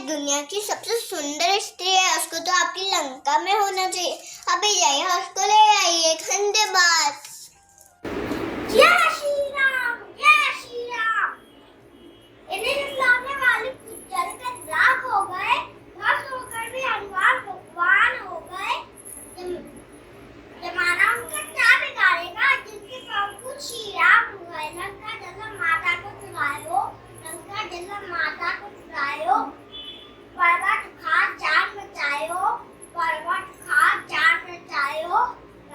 दुनिया की सबसे सुंदर स्त्री है, उसको तो आपकी लंका में होना चाहिए। अभी जाइए उसको ले आइए खंडेबाद। जय श्री राम, जय श्री राम। इन्हें लाने वाले जल का राग हो गए, बस होकर भी हनुमान भगवान हो गए। जमाना उनका क्या बिगाड़ेगा, जिनके प्रभु श्री राम हुए। लंका जल माता को चुरायो, लंका जल माता को चुरायो, पर्वत खाद जान बचायो, पर्वत खाद जान बचायो।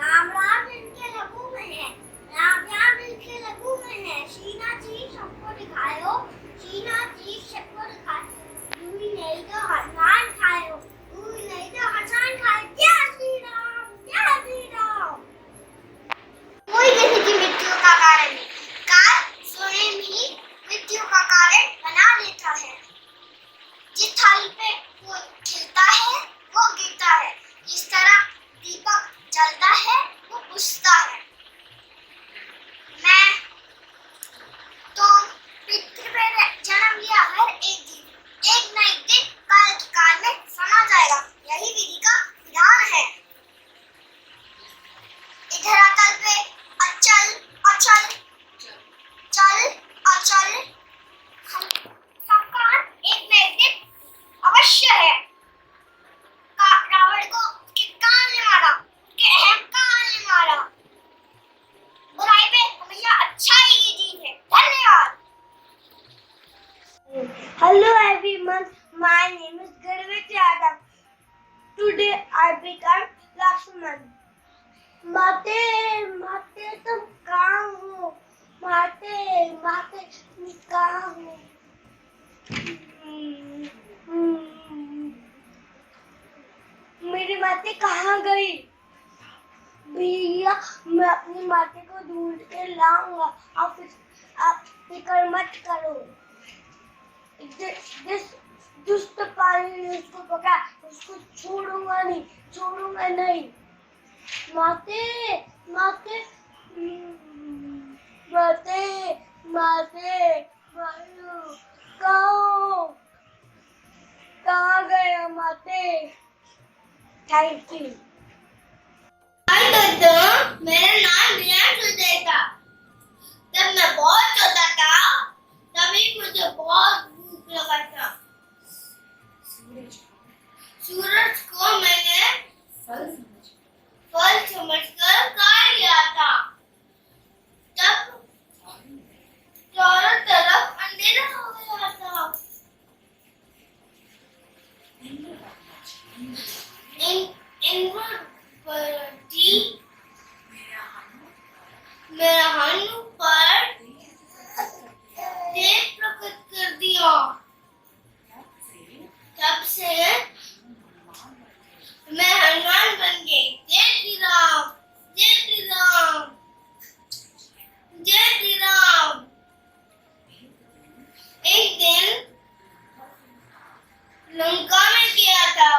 राम राम इनके लघु में है, राम राम इनके लघु में है। सीना जी सबको दिखायो, सीना जी सबको दिखायो। दूरी नहीं तो हनुमान खायो, दूरी नहीं तो हनुमान खायो। जय श्री राम, जय श्री राम। कोई किसी की मृत्यु का कारण नहीं, काल स्वयं ही मृत्यु का कारण बना लेता है। जिस थाली पे कोई खिलता है वो गिरता है, जिस तरह दीपक जलता है वो बुझता है। मैं तो पृथ्वी पे जन्म लिया हर एक दिन, एक न एक दिन काल की काल में समा जाएगा। यही विधि का विधान है। इधर अतल पे अचल अचल चल अचल सबका एक न एक दिन अवश्य है। रावण को उसके कान ने मारा, उसके अहंकार ने मारा। बुराई पे हमेशा अच्छाई की जीत है। धन्यवाद। Hello everyone, my name is Garvit Yadav. Today I become Lakshman. माते माते तुम कहाँ हो, माते माते तुम कहाँ हो। मेरी माते कहाँ गई? भैया मैं अपनी माते को ढूंढ के लाऊंगा, आप फिक्र मत करो। जिस दुष्ट पानी ने उसको पकड़ा उसको छोड़ूंगा नहीं। माते माते माते माते मारू कहाँ गया माते? Thank you. मेरा नाम विजय था। जब मैं बहुत छोटा था तभी मुझे बहुत भूख लगा था। सूरज को मैंने फल समझकर खा लिया था। तब चारों तरफ अंधेरा हो गया था। मेरा हनु पर देव प्रकट कर दिया। तब से मैं हनुमान बन गई। जय श्री राम, जय श्री राम, जय श्री राम। एक दिन लंका में गया था।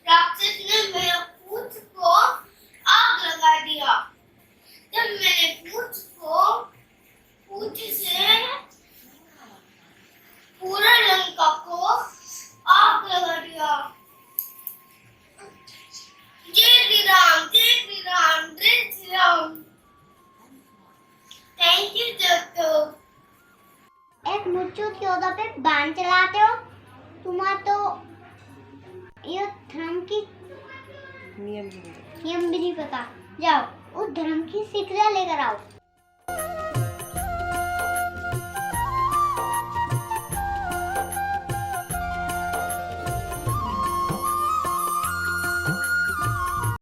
राक्षस ने मेरे पूंछ को आग लगा दिया। जब मैंने पूंछ से पूरा लंका को आग लगा दिया। जय श्री राम, जय श्री राम, जय श्री राम। थैंक यू दोस्तों। एक मुच्छू की ओदा पे बाण चलाते हो, तुम्हारा तो ये धर्म की नियम भी नहीं पता। जाओ उस धर्म की शिक्षा लेकर आओ।